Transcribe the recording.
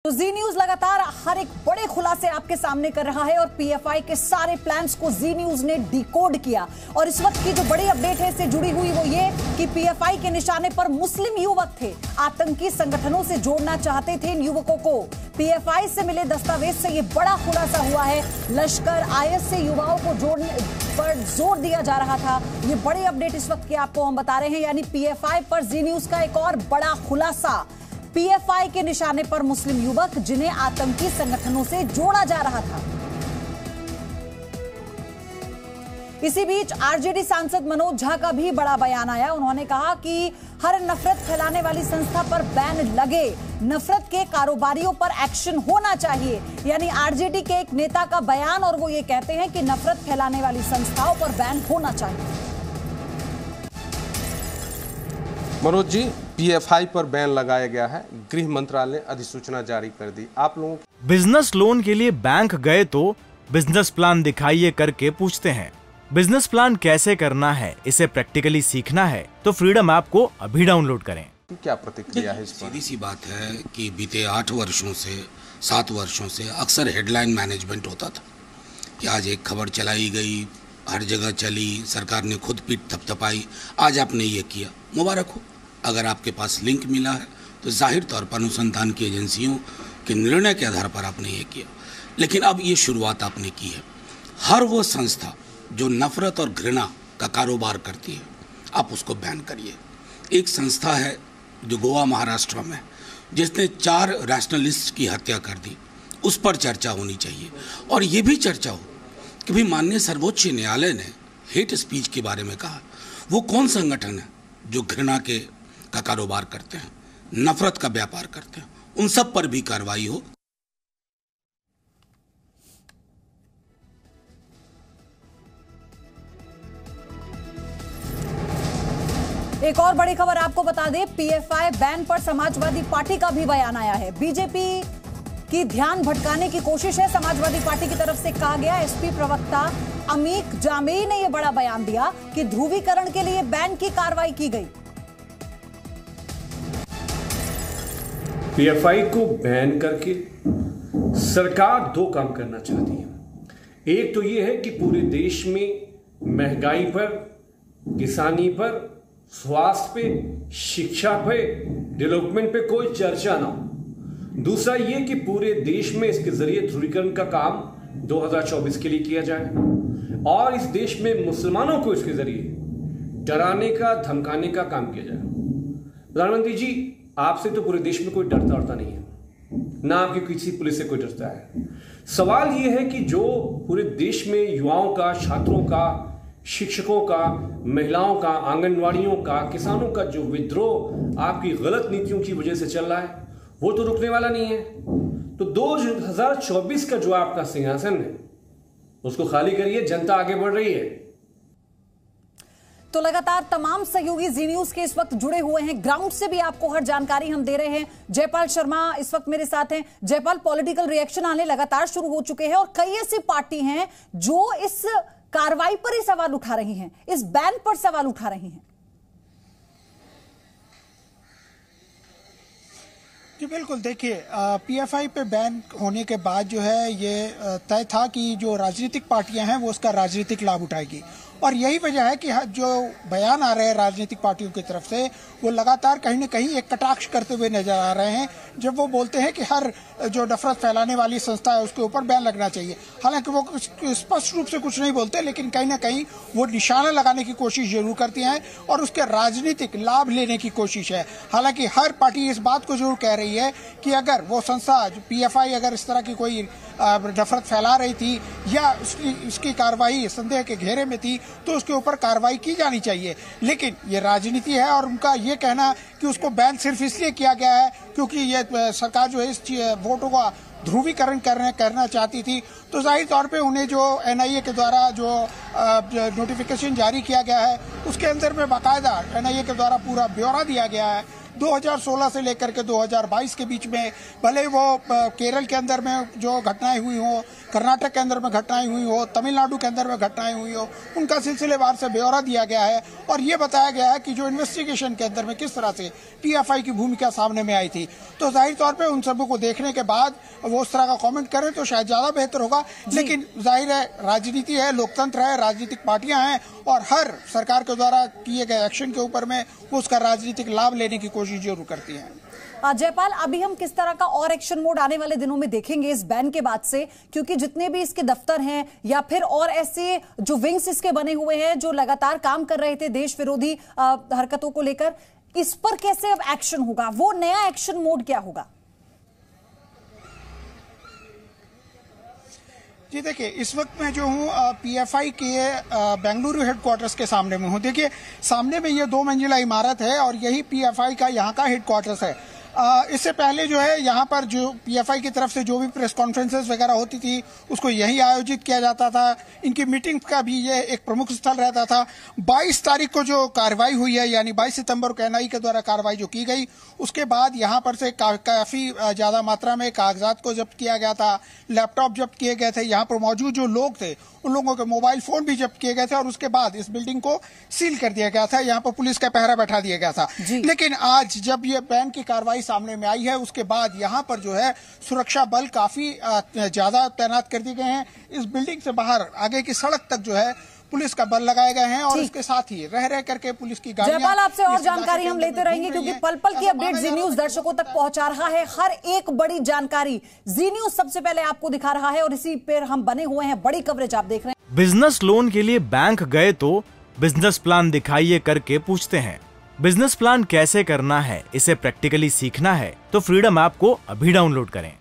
तो जी न्यूज लगातार हर एक बड़े खुलासे आपके सामने कर रहा है और पीएफआई के सारे प्लान्स को जी न्यूज ने डिकोड किया। और इस वक्त की जो बड़ी अपडेट है इससे जुड़ी हुई वो ये कि पीएफआई के निशाने पर मुस्लिम युवक थे, आतंकी संगठनों से जोड़ना चाहते थे इन युवकों को। पीएफआई से मिले दस्तावेज से ये बड़ा खुलासा हुआ है। लश्कर आईएस से युवाओं को जोड़ने पर जोर दिया जा रहा था। ये बड़ी अपडेट इस वक्त की आपको हम बता रहे हैं, यानी पीएफआई पर जी न्यूज का एक और बड़ा खुलासा। पीएफआई के निशाने पर मुस्लिम युवक जिन्हें आतंकी संगठनों से जोड़ा जा रहा था। इसी बीच आरजेडी सांसद मनोज झा का भी बड़ा बयान आया। उन्होंने कहा कि हर नफरत फैलाने वाली संस्था पर बैन लगे, नफरत के कारोबारियों पर एक्शन होना चाहिए। यानी आरजेडी के एक नेता का बयान और वो ये कहते हैं कि नफरत फैलाने वाली संस्थाओं पर बैन होना चाहिए। मनोज जी, पीएफआई पर बैन लगाया गया है, गृह मंत्रालय ने अधिसूचना जारी कर दी। आप लोगों बिजनेस लोन के लिए बैंक गए तो बिजनेस प्लान दिखाइए करके पूछते हैं। बिजनेस प्लान कैसे करना है, इसे प्रैक्टिकली सीखना है तो फ्रीडम ऐप को अभी डाउनलोड करें। क्या प्रतिक्रिया है इस पर? सीधी सी बात है कि बीते 8 वर्षों से 7 वर्षों से अक्सर हेडलाइन मैनेजमेंट होता था कि आज एक खबर चलाई गई, हर जगह चली, सरकार ने खुद पीठ थपथपाई, आज आपने ये किया, मुबारक हो। अगर आपके पास लिंक मिला है तो जाहिर तौर पर अनुसंधान की एजेंसियों के निर्णय के आधार पर आपने ये किया। लेकिन अब ये शुरुआत आपने की है। हर वो संस्था जो नफरत और घृणा का कारोबार करती है, आप उसको बैन करिए। एक संस्था है जो गोवा महाराष्ट्र में, जिसने 4 रैशनलिस्ट की हत्या कर दी, उस पर चर्चा होनी चाहिए। और ये भी चर्चा हो कि भाई माननीय सर्वोच्च न्यायालय ने हेट स्पीच के बारे में कहा, वो कौन संगठन है जो घृणा का कारोबार करते हैं, नफरत का व्यापार करते हैं, उन सब पर भी कार्रवाई हो। एक और बड़ी खबर आपको बता दें, पीएफआई बैन पर समाजवादी पार्टी का भी बयान आया है। बीजेपी की ध्यान भटकाने की कोशिश है, समाजवादी पार्टी की तरफ से कहा गया। एसपी प्रवक्ता अमीक जामेई ने यह बड़ा बयान दिया कि ध्रुवीकरण के लिए बैन की कार्रवाई की गई। पीएफआई को बैन करके सरकार 2 काम करना चाहती है। एक तो यह है कि पूरे देश में महंगाई पर, किसानी पर, स्वास्थ्य पे, शिक्षा पे, डेवलपमेंट पे कोई चर्चा ना हो। दूसरा यह कि पूरे देश में इसके जरिए ध्रुवीकरण का काम 2024 के लिए किया जाए और इस देश में मुसलमानों को इसके जरिए डराने का, धमकाने का काम किया जाए। प्रधानमंत्री जी, आपसे तो पूरे देश में कोई डरता नहीं है, ना आपकी किसी पुलिस से कोई डरता है। सवाल यह है कि जो पूरे देश में युवाओं का, छात्रों का, शिक्षकों का, महिलाओं का, आंगनवाड़ियों का, किसानों का जो विद्रोह आपकी गलत नीतियों की वजह से चल रहा है, वो तो रुकने वाला नहीं है। तो 2024 का जो आपका सिंहासन है उसको खाली करिए, जनता आगे बढ़ रही है। तो लगातार तमाम सहयोगी जी न्यूज के इस वक्त जुड़े हुए हैं, ग्राउंड से भी आपको हर जानकारी हम दे रहे हैं। जयपाल शर्मा इस वक्त मेरे साथ हैं। जयपाल, पॉलिटिकल रिएक्शन आने लगातार शुरू हो चुके हैं और कई ऐसी पार्टी हैं जो इस कार्रवाई पर ही सवाल उठा रही हैं, इस बैन पर सवाल उठा रही हैं। जी बिल्कुल, देखिए पीएफआई पे बैन होने के बाद जो है ये तय था कि जो राजनीतिक पार्टियां हैं वो उसका राजनीतिक लाभ उठाएगी। और यही वजह है कि जो बयान आ रहे हैं राजनीतिक पार्टियों की तरफ से, वो लगातार कहीं न कहीं एक कटाक्ष करते हुए नजर आ रहे हैं, जब वो बोलते हैं कि हर जो नफरत फैलाने वाली संस्था है उसके ऊपर बैन लगना चाहिए। हालांकि वो स्पष्ट रूप से कुछ नहीं बोलते, लेकिन कहीं ना कहीं वो निशाना लगाने की कोशिश जरूर करती हैं और उसके राजनीतिक लाभ लेने की कोशिश है। हालांकि हर पार्टी इस बात को जरूर कह रही है कि अगर वो संस्था पीएफआई अगर इस तरह की कोई नफरत फैला रही थी या उसकी कार्रवाई संदेह के घेरे में थी तो उसके ऊपर कार्रवाई की जानी चाहिए। लेकिन ये राजनीति है और उनका ये कहना कि उसको बैन सिर्फ इसलिए किया गया है क्योंकि ये सरकार जो है इस वोटों का ध्रुवीकरण करना चाहती थी। तो जाहिर तौर पे उन्हें जो एनआईए के द्वारा जो नोटिफिकेशन जारी किया गया है उसके अंदर में बाकायदा एनआईए के द्वारा पूरा ब्यौरा दिया गया है। 2016 से लेकर के 2022 के बीच में भले वो केरल के अंदर में जो घटनाएं हुई हों कर्नाटक के अंदर में घटनाएं हुई हो, तमिलनाडु के अंदर में घटनाएं हुई हो, उनका सिलसिलेवार से ब्यौरा दिया गया है और ये बताया गया है कि जो इन्वेस्टिगेशन के अंदर में किस तरह से पीएफआई की भूमिका सामने में आई थी। तो जाहिर तौर पे उन सबको देखने के बाद वो उस तरह का कमेंट करें तो शायद ज्यादा बेहतर होगा। लेकिन जाहिर है राजनीति है, लोकतंत्र है, राजनीतिक पार्टियां हैं और हर सरकार के द्वारा किए गए एक्शन के ऊपर में वो उसका राजनीतिक लाभ लेने की कोशिश जरूर करती है। जयपाल, अभी हम किस तरह का और एक्शन मोड आने वाले दिनों में देखेंगे इस बैन के बाद से, क्योंकि जितने भी इसके दफ्तर हैं या फिर और ऐसे जो विंग्स इसके बने हुए हैं जो लगातार काम कर रहे थे देश विरोधी हरकतों को लेकर, इस पर कैसे अब एक्शन होगा? वो नया एक्शन मोड क्या होगा? जी देखिए, इस वक्त मैं जो हूँ पीएफआई के बेंगलुरु हेडक्वार्टर्स के सामने में हूँ। देखिए सामने में ये 2 मंजिला इमारत है और यही पीएफआई का यहाँ का हेडक्वार्टर्स है। इससे पहले जो है यहाँ पर जो पीएफआई की तरफ से जो भी प्रेस कॉन्फ्रेंसेस वगैरह होती थी उसको यही आयोजित किया जाता था। इनकी मीटिंग का भी ये एक प्रमुख स्थल रहता था। 22 तारीख को जो कार्रवाई हुई है, यानी 22 सितंबर को एनआई के द्वारा कार्रवाई जो की गई, उसके बाद यहाँ पर से काफी ज्यादा मात्रा में कागजात को जब्त किया गया था, लैपटॉप जब्त किए गए थे, यहाँ पर मौजूद जो लोग थे उन लोगों के मोबाइल फोन भी जब्त किए गए थे और उसके बाद इस बिल्डिंग को सील कर दिया गया था। यहाँ पर पुलिस का पहरा बैठा दिया गया था। लेकिन आज जब ये बैन की कार्रवाई सामने में आई है उसके बाद यहाँ पर जो है सुरक्षा बल काफी ज्यादा तैनात कर दिए गए हैं। इस बिल्डिंग से बाहर आगे की सड़क तक जो है पुलिस का बल लगाए गए हैं और इसके साथ ही रह करके पुलिस की गाड़ियां। जयपाल, आपसे और जानकारी हम लेते रहेंगे क्योंकि पल पल की अपडेट जी न्यूज दर्शकों तक पहुंचा रहा है। हर एक बड़ी जानकारी जी न्यूज सबसे पहले आपको दिखा रहा है और इसी पर हम बने हुए हैं। बड़ी कवरेज आप देख रहे हैं। बिजनेस लोन के लिए बैंक गए तो बिजनेस प्लान दिखाइए करके पूछते हैं। बिजनेस प्लान कैसे करना है, इसे प्रैक्टिकली सीखना है तो फ्रीडम ऐप को अभी डाउनलोड करें।